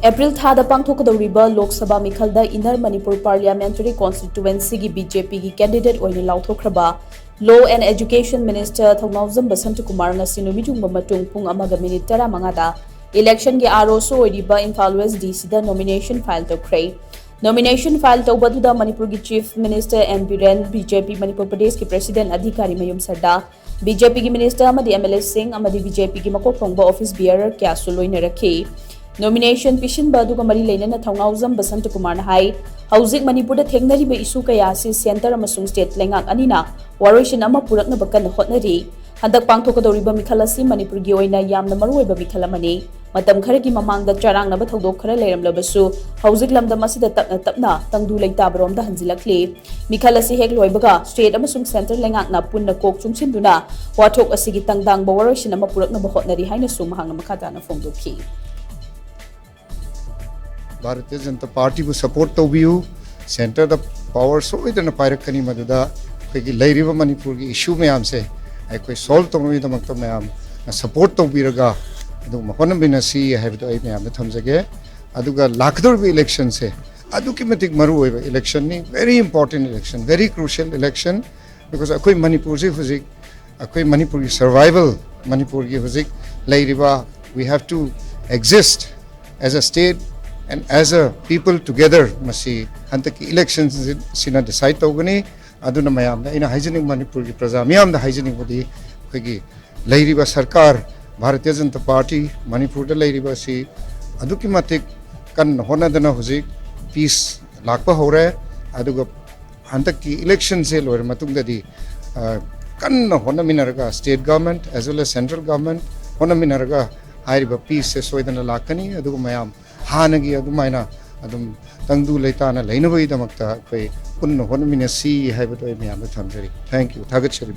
April thada pangthokadouriba Lok Sabha Meekhal da Inner Manipur Parliamentary Constituency gi BJP gi candidate Oina Laothokhraba, Law and Education Minister Th Basanta kumar ngasi numityungba matung pung amaga minute 15 da election gi aroso oiriba Imphal West DC da nomination file Toukhre. Nomination file tawbaduda Manipur gi Chief Minister M Biren, BJP Manipur Pradesh ki President Adhikari Mayum Sarda, BJP gi Minister amadi MLA Singh amadi BJP gi makok thongba office bearer kya suloina rakhi. Nomination Pishin Baduga Mari Lena Th Basanta kumar hai Housing Manipur da Thengnariba isu kaya si Center amasung State Lengak anina Warishin ama purakna bakan hotnari Handak pangthokadouriba Meekhal asi Manipur gi oina yamna maruoiba Meekhal amani matam kharagi mamangda charangna thodok khara leiramlabasu Housing lamdam asida tapna tangdu leitabrom da hanjilakli Meekhal asi hek loibaga State amasung Center Lengakna punna kok chungsinduna wathok asigi tangdang ba warishin ama purakna hotnari haina sumahangna makata na phongdokhi Bharatiya Janata Party को support तो भी हो center the power so इधर न पायरक कनी मधुदा कोई लाइरिवा मणिपुर की issue में आम से कोई solve तो नहीं तो मतलब में आम support तो भी रगा तो मकोन भी नसी है तो आई में आम थम जगह अदुगा लाखदर भी election से अदु की मतिक मरु हुए election नहीं very important election very crucial election because कोई मणिपुर से फुजिक कोई मणिपुर की survival मणिपुर की फुजिक लाइरिवा we have to exist as a state and as a people together masi hantaki elections sina decide togani aduna mayam ina hygienic manipur ki praja miyam da hygienic bodi khogi lairiba sarkar Bharatiya Janata Party manipur da lairiba si aduki matik kan hona dana huji peace lakpa ho raha hai aduga hantaki election se lore matung da di kan hona minaraga state government as well as central government hona minaraga hairiba peace se soidana lakani aduga mayam हानगी अदुमाइना अदुम तंगदु लेताना लेनबई दमकता कोई पुन्न होनमिना सी हाइबतो ए मियाम थमजरी thank you थागतशरी